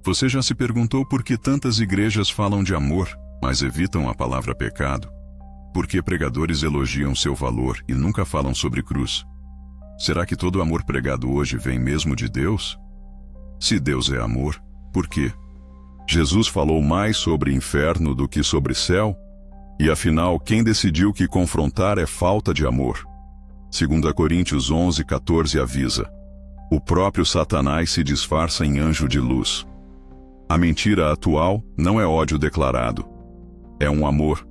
Você já se perguntou por que tantas igrejas falam de amor, mas evitam a palavra pecado? Por que pregadores elogiam seu valor e nunca falam sobre cruz? Será que todo o amor pregado hoje vem mesmo de Deus? Se Deus é amor, por quê? Jesus falou mais sobre inferno do que sobre céu? E afinal, quem decidiu que confrontar é falta de amor? 2 Coríntios 11:14 avisa: o próprio Satanás se disfarça em anjo de luz. A mentira atual não é ódio declarado. É um amor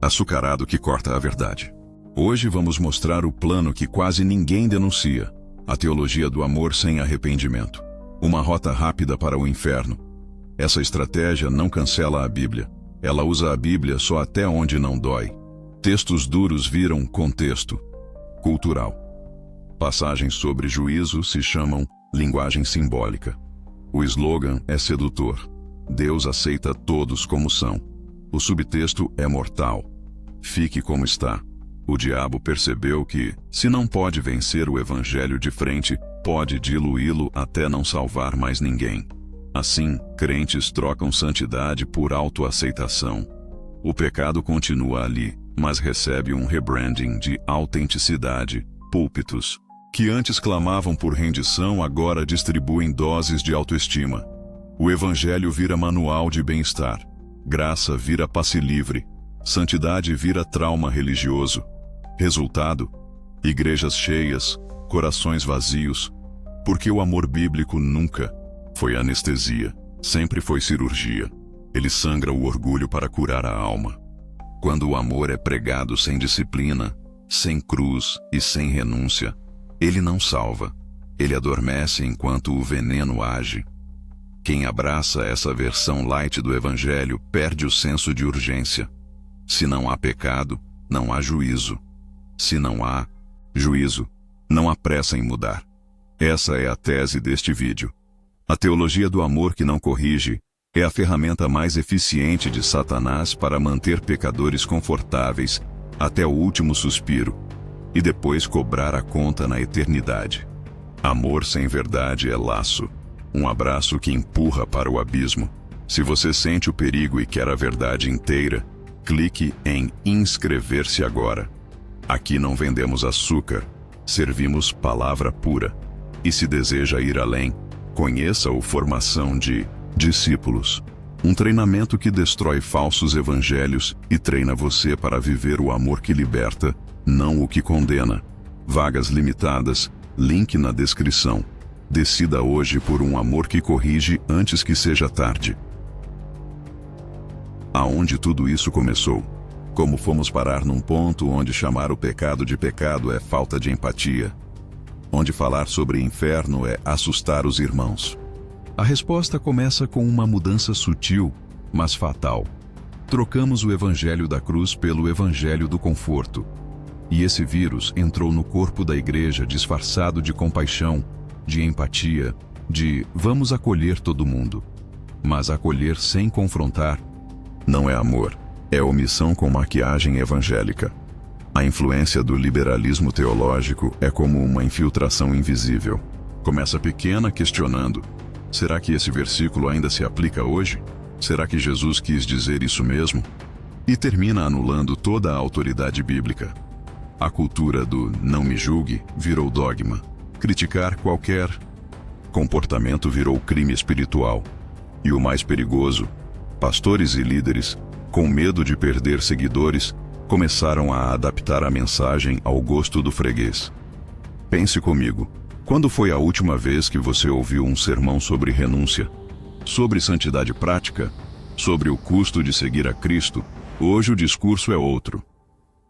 açucarado que corta a verdade. Hoje vamos mostrar o plano que quase ninguém denuncia: a teologia do amor sem arrependimento. Uma rota rápida para o inferno. Essa estratégia não cancela a Bíblia. Ela usa a Bíblia só até onde não dói. Textos duros viram contexto cultural. Passagens sobre juízo se chamam linguagem simbólica. O slogan é sedutor: Deus aceita todos como são. O subtexto é mortal: fique como está. O diabo percebeu que, se não pode vencer o evangelho de frente, pode diluí-lo até não salvar mais ninguém. Assim, crentes trocam santidade por autoaceitação. O pecado continua ali, mas recebe um rebranding de autenticidade. Púlpitos que antes clamavam por rendição agora distribuem doses de autoestima. O evangelho vira manual de bem-estar. Graça vira passe livre. Santidade vira trauma religioso. Resultado: igrejas cheias, corações vazios. Porque o amor bíblico nunca foi anestesia, sempre foi cirurgia. Ele sangra o orgulho para curar a alma. Quando o amor é pregado sem disciplina, sem cruz e sem renúncia, ele não salva. Ele adormece enquanto o veneno age. Quem abraça essa versão light do evangelho perde o senso de urgência. Se não há pecado, não há juízo. Se não há juízo, não há pressa em mudar. Essa é a tese deste vídeo. A teologia do amor que não corrige é a ferramenta mais eficiente de Satanás para manter pecadores confortáveis até o último suspiro e depois cobrar a conta na eternidade. Amor sem verdade é laço, um abraço que empurra para o abismo. Se você sente o perigo e quer a verdade inteira, clique em inscrever-se agora. Aqui não vendemos açúcar, servimos palavra pura. E se deseja ir além, conheça o Formação de Discípulos, um treinamento que destrói falsos evangelhos e treina você para viver o amor que liberta, não o que condena. Vagas limitadas, link na descrição. Decida hoje por um amor que corrige antes que seja tarde. Aonde tudo isso começou? Como fomos parar num ponto onde chamar o pecado de pecado é falta de empatia? Onde falar sobre inferno é assustar os irmãos? A resposta começa com uma mudança sutil, mas fatal. Trocamos o evangelho da cruz pelo evangelho do conforto. E esse vírus entrou no corpo da igreja disfarçado de compaixão, de empatia, de vamos acolher todo mundo. Mas acolher sem confrontar não é amor, é omissão com maquiagem evangélica. A influência do liberalismo teológico é como uma infiltração invisível. Começa pequena, questionando: será que esse versículo ainda se aplica hoje? Será que Jesus quis dizer isso mesmo? E termina anulando toda a autoridade bíblica. A cultura do não me julgue virou dogma. Criticar qualquer comportamento virou crime espiritual. E o mais perigoso: pastores e líderes, com medo de perder seguidores, começaram a adaptar a mensagem ao gosto do freguês. Pense comigo, quando foi a última vez que você ouviu um sermão sobre renúncia? Sobre santidade prática? Sobre o custo de seguir a Cristo? Hoje o discurso é outro.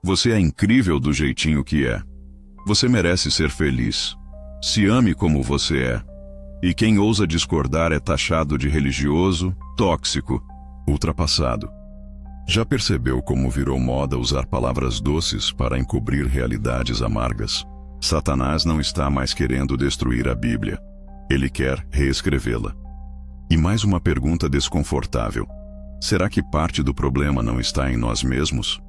Você é incrível do jeitinho que é. Você merece ser feliz. Se ame como você é. E quem ousa discordar é taxado de religioso, tóxico, ultrapassado. Já percebeu como virou moda usar palavras doces para encobrir realidades amargas? Satanás não está mais querendo destruir a Bíblia. Ele quer reescrevê-la. E mais uma pergunta desconfortável: será que parte do problema não está em nós mesmos?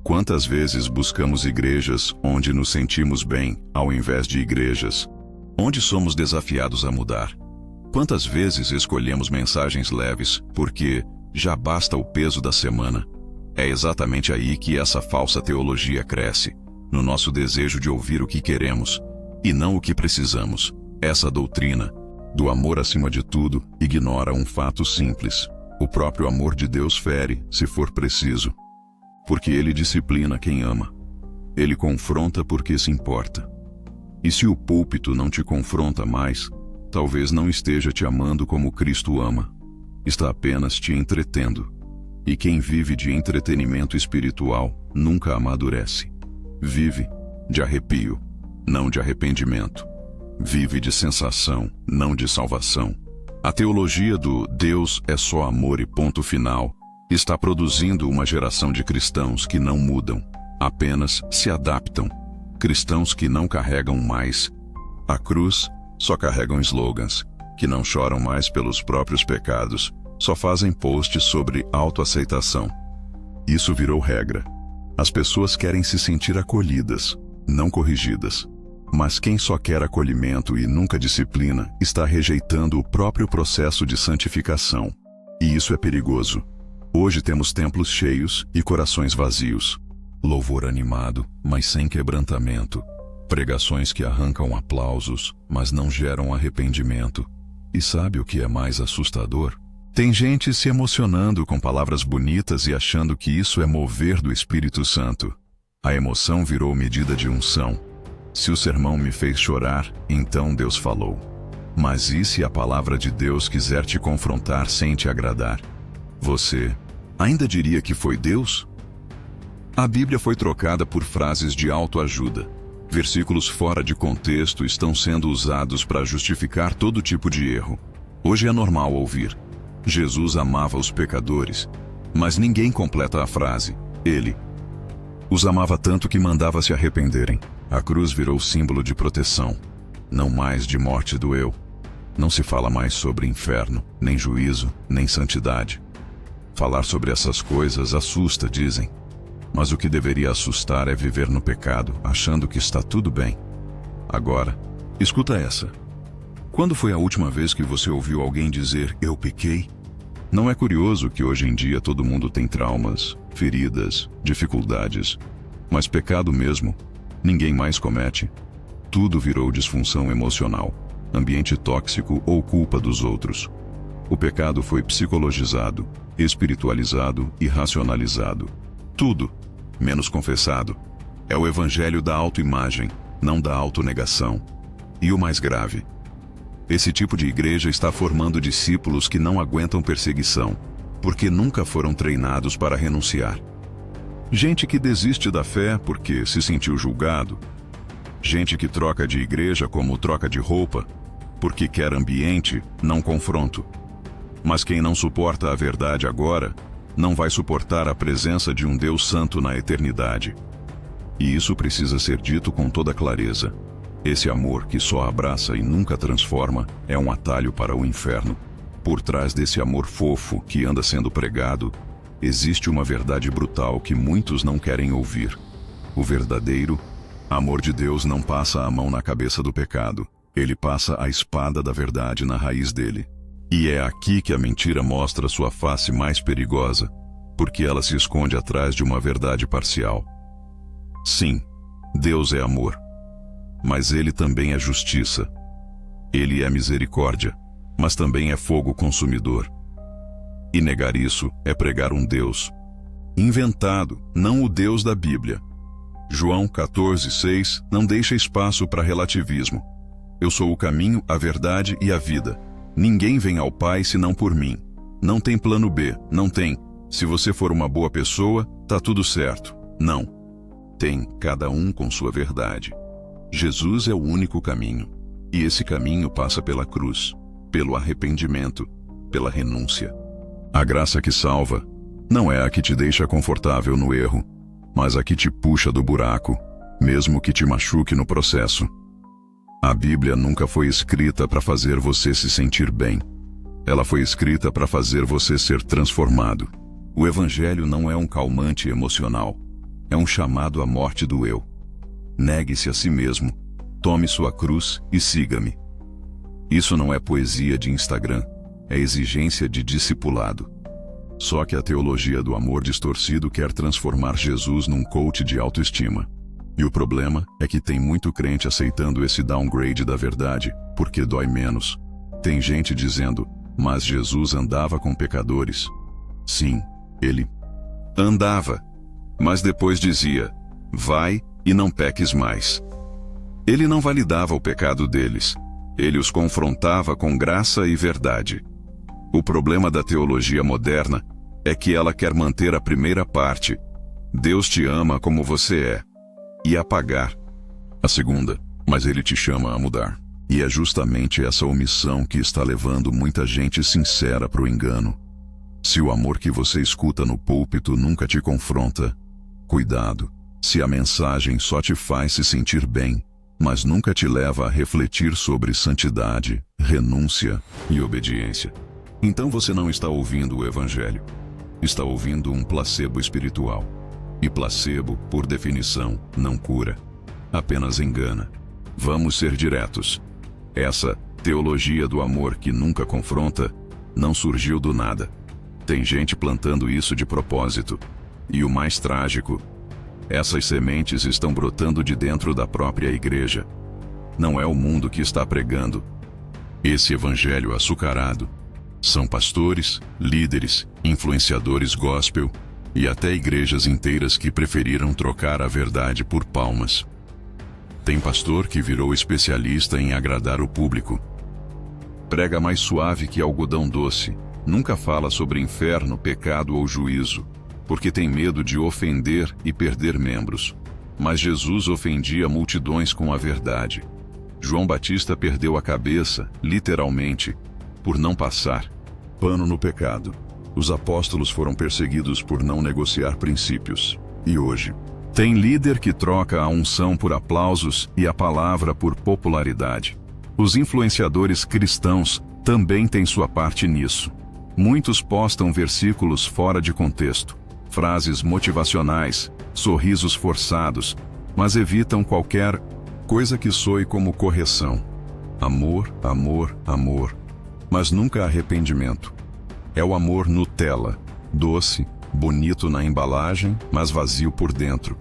Quantas vezes buscamos igrejas onde nos sentimos bem, ao invés de igrejas onde somos desafiados a mudar? Quantas vezes escolhemos mensagens leves porque já basta o peso da semana? É exatamente aí que essa falsa teologia cresce, no nosso desejo de ouvir o que queremos e não o que precisamos. Essa doutrina do amor acima de tudo ignora um fato simples. O próprio amor de Deus fere, se for preciso, porque ele disciplina quem ama. Ele confronta porque se importa. E se o púlpito não te confronta mais, talvez não esteja te amando como Cristo ama. Está apenas te entretendo. E quem vive de entretenimento espiritual nunca amadurece. Vive de arrepio, não de arrependimento. Vive de sensação, não de salvação. A teologia do Deus é só amor e ponto final está produzindo uma geração de cristãos que não mudam, apenas se adaptam. Cristãos que não carregam mais a cruz, só carregam slogans, que não choram mais pelos próprios pecados, só fazem posts sobre autoaceitação. Isso virou regra. As pessoas querem se sentir acolhidas, não corrigidas. Mas quem só quer acolhimento e nunca disciplina está rejeitando o próprio processo de santificação. E isso é perigoso. Hoje temos templos cheios e corações vazios. Louvor animado, mas sem quebrantamento. Pregações que arrancam aplausos, mas não geram arrependimento. E sabe o que é mais assustador? Tem gente se emocionando com palavras bonitas e achando que isso é mover do Espírito Santo. A emoção virou medida de unção. Se o sermão me fez chorar, então Deus falou. Mas e se a palavra de Deus quiser te confrontar sem te agradar? Você ainda diria que foi Deus? A Bíblia foi trocada por frases de autoajuda. Versículos fora de contexto estão sendo usados para justificar todo tipo de erro. Hoje é normal ouvir: Jesus amava os pecadores, mas ninguém completa a frase: Ele os amava tanto que mandava se arrependerem. A cruz virou símbolo de proteção, não mais de morte do eu. Não se fala mais sobre inferno, nem juízo, nem santidade. Falar sobre essas coisas assusta, dizem. Mas o que deveria assustar é viver no pecado, achando que está tudo bem. Agora, escuta essa. Quando foi a última vez que você ouviu alguém dizer, eu pequei? Não é curioso que hoje em dia todo mundo tem traumas, feridas, dificuldades, mas pecado mesmo, ninguém mais comete. Tudo virou disfunção emocional, ambiente tóxico ou culpa dos outros. O pecado foi psicologizado, espiritualizado e racionalizado. Tudo, menos confessado. É o evangelho da autoimagem, não da autonegação. E o mais grave: esse tipo de igreja está formando discípulos que não aguentam perseguição, porque nunca foram treinados para renunciar. Gente que desiste da fé porque se sentiu julgado. Gente que troca de igreja como troca de roupa, porque quer ambiente, não confronto. Mas quem não suporta a verdade agora, não vai suportar a presença de um Deus santo na eternidade. E isso precisa ser dito com toda clareza. Esse amor que só abraça e nunca transforma é um atalho para o inferno. Por trás desse amor fofo que anda sendo pregado, existe uma verdade brutal que muitos não querem ouvir. O verdadeiro amor de Deus não passa a mão na cabeça do pecado. Ele passa a espada da verdade na raiz dele. E é aqui que a mentira mostra sua face mais perigosa, porque ela se esconde atrás de uma verdade parcial. Sim, Deus é amor. Mas ele também é justiça. Ele é misericórdia, mas também é fogo consumidor. E negar isso é pregar um Deus inventado, não o Deus da Bíblia. João 14:6 não deixa espaço para relativismo. Eu sou o caminho, a verdade e a vida. Ninguém vem ao Pai senão por mim. Não tem plano B, não tem. Se você for uma boa pessoa, tá tudo certo. Não. Tem, cada um com sua verdade. Jesus é o único caminho. E esse caminho passa pela cruz, pelo arrependimento, pela renúncia. A graça que salva não é a que te deixa confortável no erro, mas a que te puxa do buraco, mesmo que te machuque no processo. A Bíblia nunca foi escrita para fazer você se sentir bem. Ela foi escrita para fazer você ser transformado. O Evangelho não é um calmante emocional. É um chamado à morte do eu. Negue-se a si mesmo, tome sua cruz e siga-me. Isso não é poesia de Instagram, é exigência de discipulado. Só que a teologia do amor distorcido quer transformar Jesus num coach de autoestima. E o problema é que tem muito crente aceitando esse downgrade da verdade, porque dói menos. Tem gente dizendo, mas Jesus andava com pecadores. Sim, ele andava, mas depois dizia, vai e não peques mais. Ele não validava o pecado deles, ele os confrontava com graça e verdade. O problema da teologia moderna é que ela quer manter a primeira parte, Deus te ama como você é, e apagar a segunda, mas ele te chama a mudar. E é justamente essa omissão que está levando muita gente sincera para o engano. Se o amor que você escuta no púlpito nunca te confronta, cuidado. Se a mensagem só te faz se sentir bem, mas nunca te leva a refletir sobre santidade, renúncia e obediência, então você não está ouvindo o Evangelho. Está ouvindo um placebo espiritual. E placebo, por definição, não cura, apenas engana. Vamos ser diretos. Essa teologia do amor que nunca confronta não surgiu do nada. Tem gente plantando isso de propósito. E o mais trágico, essas sementes estão brotando de dentro da própria igreja. Não é o mundo que está pregando esse evangelho açucarado. São pastores, líderes, influenciadores gospel e até igrejas inteiras que preferiram trocar a verdade por palmas. Tem pastor que virou especialista em agradar o público. Prega mais suave que algodão doce, nunca fala sobre inferno, pecado ou juízo, porque tem medo de ofender e perder membros. Mas Jesus ofendia multidões com a verdade. João Batista perdeu a cabeça, literalmente, por não passar pano no pecado. Os apóstolos foram perseguidos por não negociar princípios. E hoje, tem líder que troca a unção por aplausos e a palavra por popularidade. Os influenciadores cristãos também têm sua parte nisso. Muitos postam versículos fora de contexto, frases motivacionais, sorrisos forçados, mas evitam qualquer coisa que soe como correção. Amor, amor, amor, mas nunca arrependimento. É o amor Nutella, doce, bonito na embalagem, mas vazio por dentro.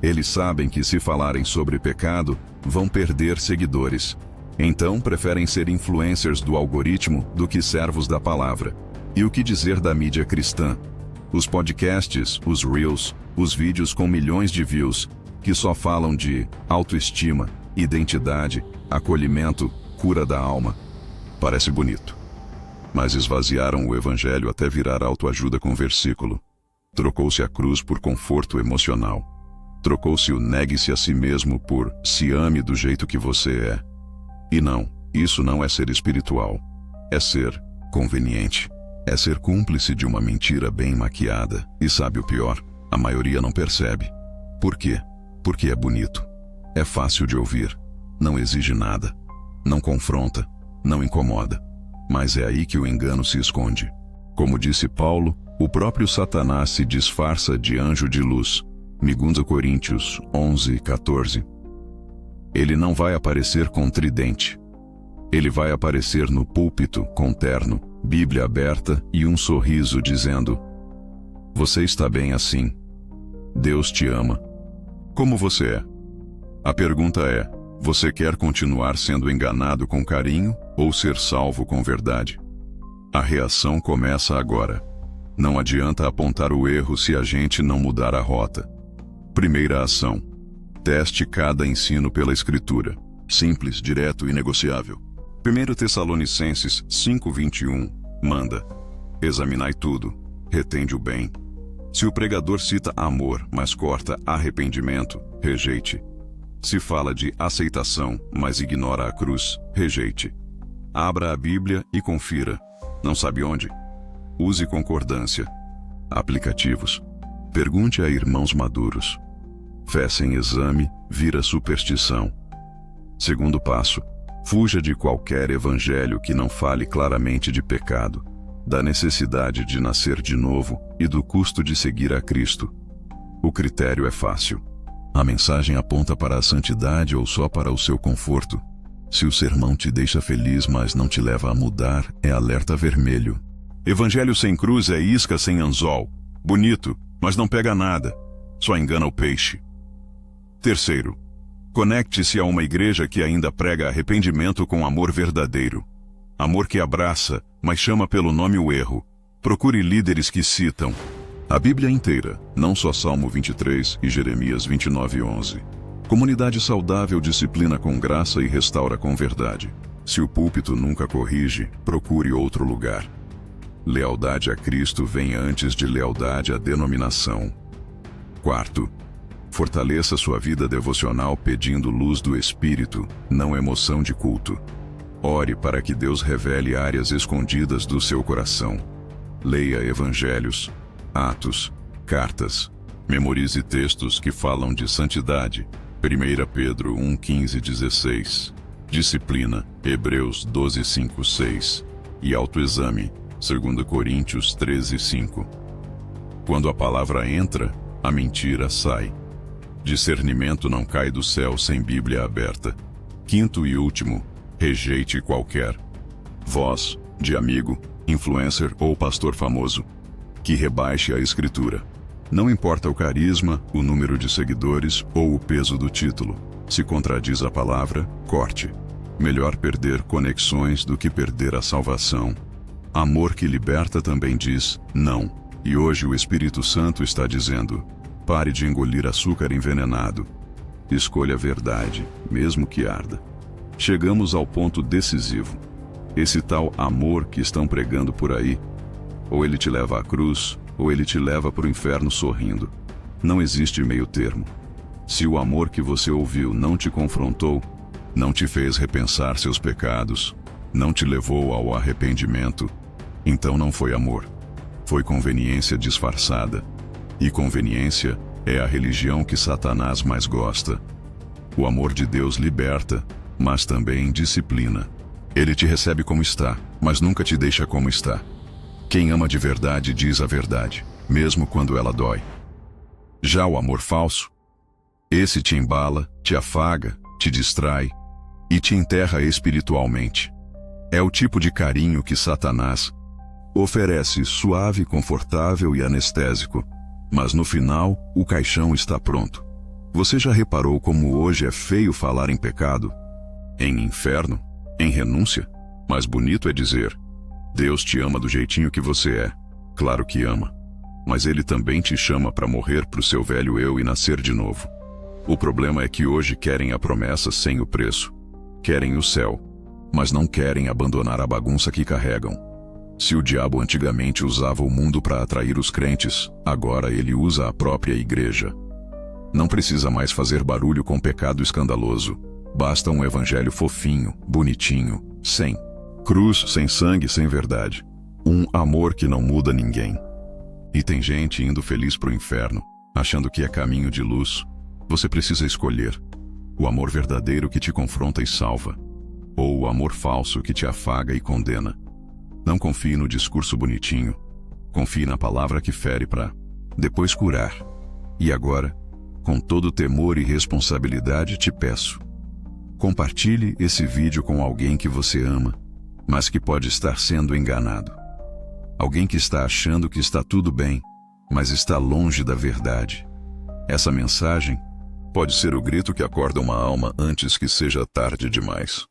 Eles sabem que se falarem sobre pecado, vão perder seguidores. Então preferem ser influencers do algoritmo do que servos da palavra. E o que dizer da mídia cristã? Os podcasts, os reels, os vídeos com milhões de views, que só falam de autoestima, identidade, acolhimento, cura da alma. Parece bonito. Mas esvaziaram o evangelho até virar autoajuda com versículo. Trocou-se a cruz por conforto emocional. Trocou-se o negue-se a si mesmo por se ame do jeito que você é. E não, isso não é ser espiritual. É ser conveniente. É ser cúmplice de uma mentira bem maquiada. E sabe o pior? A maioria não percebe. Por quê? Porque é bonito. É fácil de ouvir. Não exige nada. Não confronta. Não incomoda. Mas é aí que o engano se esconde. Como disse Paulo, o próprio Satanás se disfarça de anjo de luz. 2 Coríntios 11:14. Ele não vai aparecer com tridente. Ele vai aparecer no púlpito com terno, Bíblia aberta e um sorriso dizendo: você está bem assim. Deus te ama. Como você é? A pergunta é: você quer continuar sendo enganado com carinho ou ser salvo com verdade? A reação começa agora. Não adianta apontar o erro se a gente não mudar a rota. Primeira ação: teste cada ensino pela Escritura. Simples, direto e negociável. 1 Tessalonicenses 5:21 manda: examinai tudo, retende o bem. Se o pregador cita amor, mas corta arrependimento, rejeite. Se fala de aceitação, mas ignora a cruz, rejeite. Abra a Bíblia e confira. Não sabe onde? Use concordância. Aplicativos. Pergunte a irmãos maduros. Fé sem exame vira superstição. Segundo passo: fuja de qualquer evangelho que não fale claramente de pecado, da necessidade de nascer de novo e do custo de seguir a Cristo. O critério é fácil. A mensagem aponta para a santidade ou só para o seu conforto? Se o sermão te deixa feliz, mas não te leva a mudar, é alerta vermelho. Evangelho sem cruz é isca sem anzol. Bonito, mas não pega nada. Só engana o peixe. Terceiro, conecte-se a uma igreja que ainda prega arrependimento com amor verdadeiro. Amor que abraça, mas chama pelo nome o erro. Procure líderes que citam a Bíblia inteira, não só Salmo 23 e Jeremias 29:11. Comunidade saudável disciplina com graça e restaura com verdade. Se o púlpito nunca corrige, procure outro lugar. Lealdade a Cristo vem antes de lealdade à denominação. Quarto, fortaleça sua vida devocional pedindo luz do Espírito, não emoção de culto. Ore para que Deus revele áreas escondidas do seu coração. Leia evangelhos, atos, cartas. Memorize textos que falam de santidade. 1 Pedro 1:15-16. Disciplina, Hebreus 12:5-6. E autoexame, 2 Coríntios 13:5. Quando a palavra entra, a mentira sai. Discernimento não cai do céu sem Bíblia aberta. Quinto e último, rejeite qualquer voz de amigo, influencer ou pastor famoso que rebaixe a Escritura. Não importa o carisma, o número de seguidores ou o peso do título. Se contradiz a palavra, corte. Melhor perder conexões do que perder a salvação. Amor que liberta também diz não. E hoje o Espírito Santo está dizendo: pare de engolir açúcar envenenado. Escolha a verdade, mesmo que arda. Chegamos ao ponto decisivo. Esse tal amor que estão pregando por aí, ou ele te leva à cruz, ou ele te leva para o inferno sorrindo. Não existe meio termo. Se o amor que você ouviu não te confrontou, não te fez repensar seus pecados, não te levou ao arrependimento, então não foi amor. Foi conveniência disfarçada. E conveniência é a religião que Satanás mais gosta. O amor de Deus liberta, mas também disciplina. Ele te recebe como está, mas nunca te deixa como está. Quem ama de verdade diz a verdade, mesmo quando ela dói. Já o amor falso, esse te embala, te afaga, te distrai e te enterra espiritualmente. É o tipo de carinho que Satanás oferece, suave, confortável e anestésico, mas no final o caixão está pronto. Você já reparou como hoje é feio falar em pecado, em inferno, em renúncia? Mas bonito é dizer: Deus te ama do jeitinho que você é. Claro que ama. Mas Ele também te chama para morrer pro seu velho eu e nascer de novo. O problema é que hoje querem a promessa sem o preço. Querem o céu, mas não querem abandonar a bagunça que carregam. Se o diabo antigamente usava o mundo para atrair os crentes, agora ele usa a própria igreja. Não precisa mais fazer barulho com pecado escandaloso. Basta um evangelho fofinho, bonitinho, sem cruz, sem sangue, sem verdade. Um amor que não muda ninguém. E tem gente indo feliz pro inferno, achando que é caminho de luz. Você precisa escolher: o amor verdadeiro que te confronta e salva, ou o amor falso que te afaga e condena. Não confie no discurso bonitinho. Confie na palavra que fere para depois curar. E agora, com todo temor e responsabilidade, te peço: compartilhe esse vídeo com alguém que você ama, mas que pode estar sendo enganado. Alguém que está achando que está tudo bem, mas está longe da verdade. Essa mensagem pode ser o grito que acorda uma alma antes que seja tarde demais.